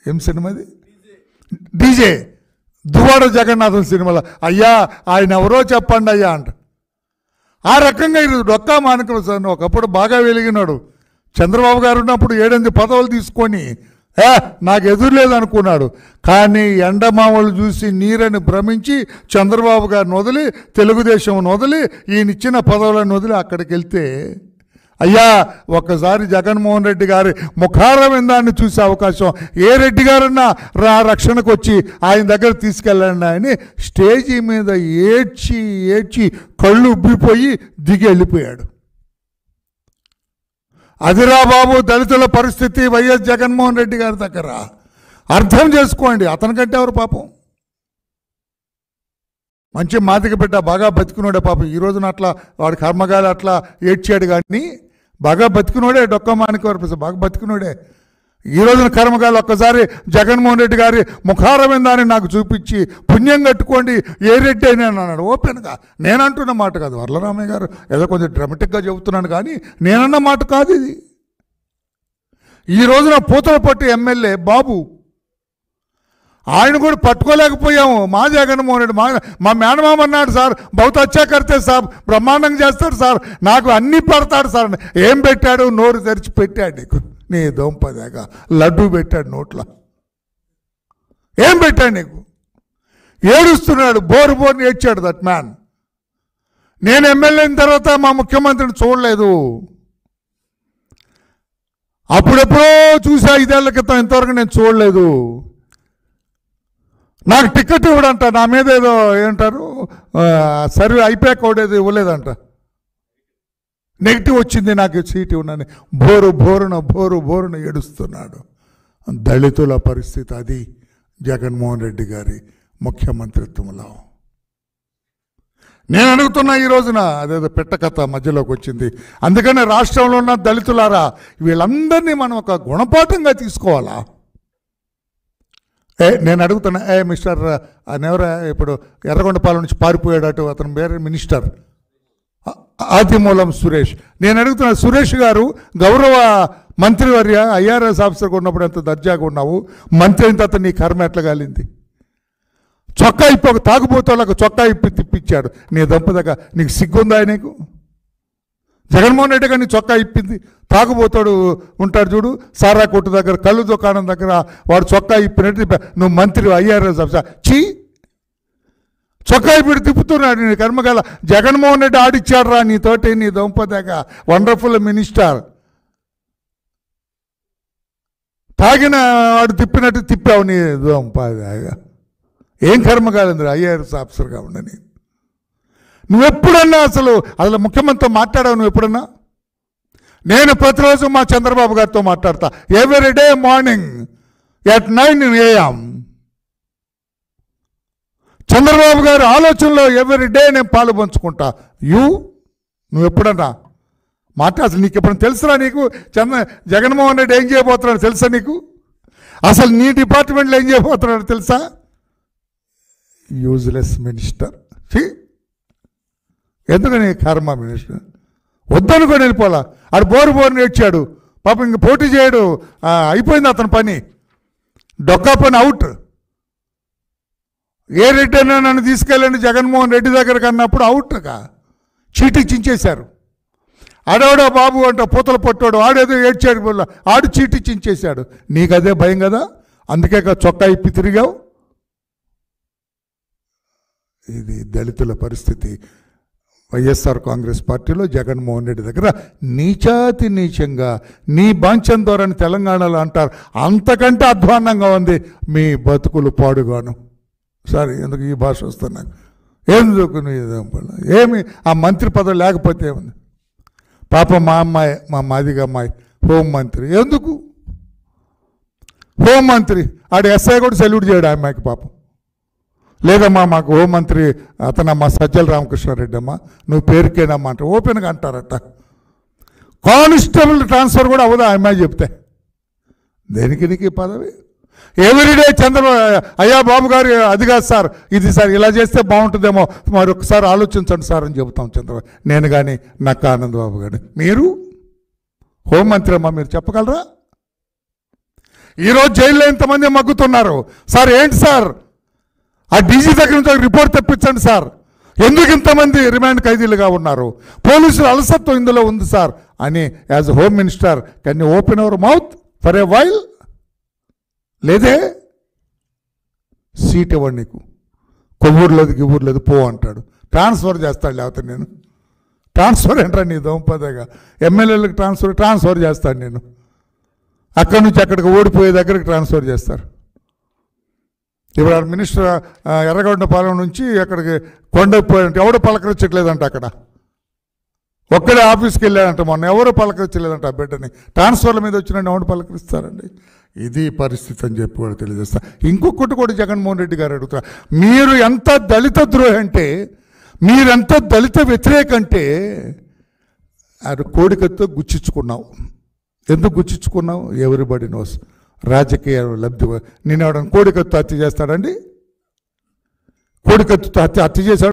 ఏం సినిమా అది? డీజే దువ్వాడ జగన్నాథం సినిమాలో అయ్యా ఆయన ఎవరో చెప్పండి అయ్యా అంట. ఆ రకంగా ఇది డొక్కా మాణిక్యం సార్ ఒకప్పుడు బాగా వెలిగినాడు. చంద్రబాబు గారు ఉన్నప్పుడు 7-8 పదవులు తీసుకొని నాకు ఎదురులేదనుకున్నాడు. కానీ ఎండమామలు చూసి నీరని భ్రమించి చంద్రబాబు గారిని వదిలి, తెలుగుదేశం వదిలి, ఈయనిచ్చిన పదవులను వదిలి అక్కడికి వెళ్తే, అయ్యా ఒక్కసారి జగన్మోహన్ రెడ్డి గారి ముఖారవిందాన్ని చూసే అవకాశం ఏ రెడ్డి గారన్నా రక్షణకు వచ్చి ఆయన దగ్గర తీసుకెళ్ళండి అని స్టేజీ మీద ఏడ్చి ఏడ్చి కళ్ళు ఉబ్బిపోయి దిగి వెళ్ళిపోయాడు. అదిరా బాబు దళితుల పరిస్థితి వైఎస్ జగన్మోహన్ రెడ్డి గారి దగ్గర. అర్థం చేసుకోండి. అతనికంటే ఎవరు పాపం? మంచి మాదిక బిడ్డ, బాగా బతికినోడే పాపం. ఈ రోజున అట్లా వాడి కర్మగాలి అట్లా ఏడ్చాడు, కానీ బాగా బతికినోడే. డొక్కా మాణిక్యం బాగా బతికినోడే. ఈ రోజున కర్మగాలి ఒక్కసారి జగన్మోహన్ రెడ్డి గారి ముఖారవిందాన్ని నాకు చూపించి పుణ్యం కట్టుకోండి ఏ రెడ్డి అయినా అన్నాడు ఓపెన్గా. నేనంటున్న మాట కాదు, వరలరామయ్య గారు ఏదో కొంచెం డ్రామాటిక్గా చెబుతున్నాను, కానీ నేనన్న మాట కాదు ఇది. ఈ రోజున పూతలపట్టు ఎమ్మెల్యే బాబు, ఆయన కూడా పట్టుకోలేకపోయాము. మా జగన్మోహన్ రెడ్డి మా మేనమామ అన్నాడు, సార్ బహుత్ అచ్చా కడితే సార్, బ్రహ్మాండంగా చేస్తాడు సార్, నాకు అన్నీ పెడతాడు సార్. ఏం పెట్టాడు? నోరు తెరిచి పెట్టాడు నీకు, నీ దొంపదాగా లడ్డూ పెట్టాడు నోట్లో. ఏం పెట్టాడు నీకు? ఏడుస్తున్నాడు, బోరు బోరుని ఏడ్చాడు దట్ మ్యాన్. నేను ఎమ్మెల్యే అయిన తర్వాత మా ముఖ్యమంత్రిని చూడలేదు. అప్పుడెప్పుడో చూసా 5 ఏళ్ల క్రితం, ఇంతవరకు నేను చూడలేదు. నాకు టికెట్ ఇవ్వడంట, నా మీద ఏదో ఏంటారు సర్వే అయిపోయాక ఒకటేది ఇవ్వలేదంట, నెగిటివ్ వచ్చింది, నాకు సీట్ ఇవ్వనని బోరున ఏడుస్తున్నాడు. దళితుల పరిస్థితి అది జగన్మోహన్ రెడ్డి గారి ముఖ్యమంత్రిత్వంలో. నేను అడుగుతున్నా ఈ రోజున, అదేదో పెట్టకథ మధ్యలోకి వచ్చింది. అందుకనే రాష్ట్రంలో ఉన్న దళితులారా, వీళ్ళందరినీ మనం ఒక గుణపాఠంగా తీసుకోవాలా? నేను అడుగుతున్నా, మిస్టర్ ఎవరా ఇప్పుడు ఎర్రగొండపాలెం నుంచి పారిపోయాడట, అతను వేరే మినిస్టర్ ఆదిమూలం సురేష్. నేను అడుగుతున్నా, సురేష్ గారు గౌరవ మంత్రివర్య ఐఆర్ఎస్ ఆఫీసర్గా ఉన్నప్పుడు ఎంత దర్జాగా ఉన్నావు, మంత్రి అయిన తర్వాత నీ కర్మ ఎట్లా కాలింది? చొక్కా ఇప్పి ఒక తాగుబోతోళ్ళకు చొక్కా ఇప్పి తిప్పించాడు. నీ దంపదగా నీకు సిగ్గుందా? నీకు జగన్మోహన్ రెడ్డి గారిని చొక్కా ఇప్పింది. తాగుబోతాడు ఉంటాడు చూడు, సారా కొట్టు దగ్గర, కళ్ళు దుకాణం దగ్గర, వాడు చొక్కా ఇప్పినట్టు నువ్వు మంత్రి ఐఆర్ఎస్ ఆఫీసర్ చొక్కా ఇప్పుడు తిప్పుతున్నాడు. నీ కర్మకాల జగన్మోహన్ రెడ్డి ఆడిచ్చాడు రా నీతోటి, నీ దొంపదగా వండర్ఫుల్ మినిస్టర్. తాగిన వాడు తిప్పినట్టు తిప్పావు నీ దొంపదగా. ఏం కర్మకాలంది ఐఆర్ఎస్ ఆఫీసర్గా ఉండని. నువ్వెప్పుడన్నా అసలు ముఖ్యమంత్రితో మాట్లాడావు? నువ్వు ఎప్పుడన్నా? నేను ప్రతిరోజు మా చంద్రబాబు గారితో మాట్లాడతా, every day morning at 9 AM. Chandrababu గారి ఆలోచనలో ఎవ్రీ డే నేను పాలు పంచుకుంటా. నువ్వు ఎప్పుడన్నా అసలు నీకు ఎప్పుడన్నా తెలుసురా? నీకు జగన్మోహన్ రెడ్డి ఏం చేయబోతున్నాడు తెలుసా నీకు? అసలు నీ డిపార్ట్మెంట్లో ఏం చేయబోతున్నాడు తెలుసా? Useless minister. ఎందుకని కర్మ మినిస్టర్ వద్దనుకొని వెళ్ళిపోలా. ఆడు బోరుని ఏడ్చాడు పాపం, ఇంక పోటీ చేయడు, అయిపోయింది అతని పని, డొక్కా పని అవుట్. ఏ రెడ్డి అయినా నన్ను తీసుకెళ్ళండి జగన్మోహన్ రెడ్డి దగ్గరకు అన్నప్పుడు అవుట్గా చీటీ చించేశారు. ఆడవాడో బాబు అంట పూతలు పట్టాడు, ఆడేదో ఏడ్చాడు, ఆడు చీటీ చించేశాడు. నీకు అదే భయం కదా, అందుకే చొక్కా ఇప్పి తిరిగావు. ఇది దళితుల పరిస్థితి. వైఎస్ఆర్ కాంగ్రెస్ పార్టీలో జగన్మోహన్ రెడ్డి దగ్గర నీచాతి నీచంగా, నీ బాంఛం ద్వారా తెలంగాణలో అంటారు, అంతకంటే అధ్వాన్నంగా ఉంది మీ బతుకులు పాడుగాను. సారీ ఎందుకు ఈ భాష వస్తున్నా, ఎందుకు ఏమి ఆ మంత్రి పదవి లేకపోతే ఏముంది? పాపం మా అమ్మాయి, మా మాదిగ అమ్మాయి హోంమంత్రి. ఎందుకు హోంమంత్రి? ఆడు ఎస్ఐ కూడా సెల్యూట్ చేయడు ఆ అమ్మాయికి పాపం. లేదమ్మా మాకు హోంమంత్రి అతనమ్మా సజ్జల రామకృష్ణారెడ్డి అమ్మా, నువ్వు పేరుకేనమ్మా అంటే ఓపెన్గా అంటారట. కానిస్టేబుల్ ట్రాన్స్ఫర్ కూడా అవ్వదు ఆ అమ్మాయి చెప్తే. దేనికి నీకు పదవి? ఎవ్రీడే అయ్యా బాబు గారు అది కాదు సార్, ఇది సార్ ఇలా చేస్తే బాగుంటుందేమో, మరొకసారి ఆలోచించండి సార్ అని చెబుతాం చంద్రబాబు, నేను కానీ నక్కా ఆనందబాబు గారు. మీరు హోంమంత్రి అమ్మా, మీరు చెప్పగలరా? ఈరోజు జైల్లో ఎంతమంది మగ్గుతున్నారు సార్? ఏంటి సార్? ఆ డీజీ దగ్గర నుంచి రిపోర్ట్ తెప్పించండి సార్. ఎందుకు ఇంతమంది రిమాండ్ ఖైదీలుగా ఉన్నారు? పోలీసుల అలసత్వం ఇందులో ఉంది సార్ అని as home minister can you open our mouth for a while? లేదే. సీట్ ఇవ్వండి, నీకు కొవ్వూరులేదు గివ్వూరులేదు పో అంటాడు. ట్రాన్స్ఫర్ చేస్తాడు. లేకపోతే నేను ట్రాన్స్ఫర్ ఏంట్రా నీ దొంపదగా? ఎమ్మెల్యేలకు ట్రాన్స్ఫర్ చేస్తాను నేను. అక్కడి నుంచి అక్కడికి ఓడిపోయే దగ్గరికి ట్రాన్స్ఫర్ చేస్తారు. ఇప్పుడు ఆ మినిస్టర్ ఎర్రగొండపాలెం నుంచి అక్కడికి కొండపోయాడంటే ఎవడో పలకరించట్లేదంట. అక్కడ ఒక్కడే ఆఫీస్కి వెళ్ళాడంట మొన్న, ఎవరో పలకరించలేదంట ఆ బిడ్డని. ట్రాన్స్ఫర్ల మీద వచ్చిన ఎవరు పలకరిస్తారండి? ఇది పరిస్థితి అని చెప్పి కూడా తెలియజేస్తా. ఇంకొకటి కూడా జగన్మోహన్ రెడ్డి గారు అడుగుతారు, మీరు ఎంత దళిత ద్రోహి అంటే, మీరెంత దళిత వ్యతిరేక అంటే, అది కోడికతో గుచ్చించుకున్నావు. ఎందుకు గుచ్చించుకున్నావు? Everybody nose. రాజకీయ లబ్ధి. నేను ఎవడన్నా కోడికత్తు హత్య చేస్తాడండి? కోడికత్తుతో హత్య చేశాడు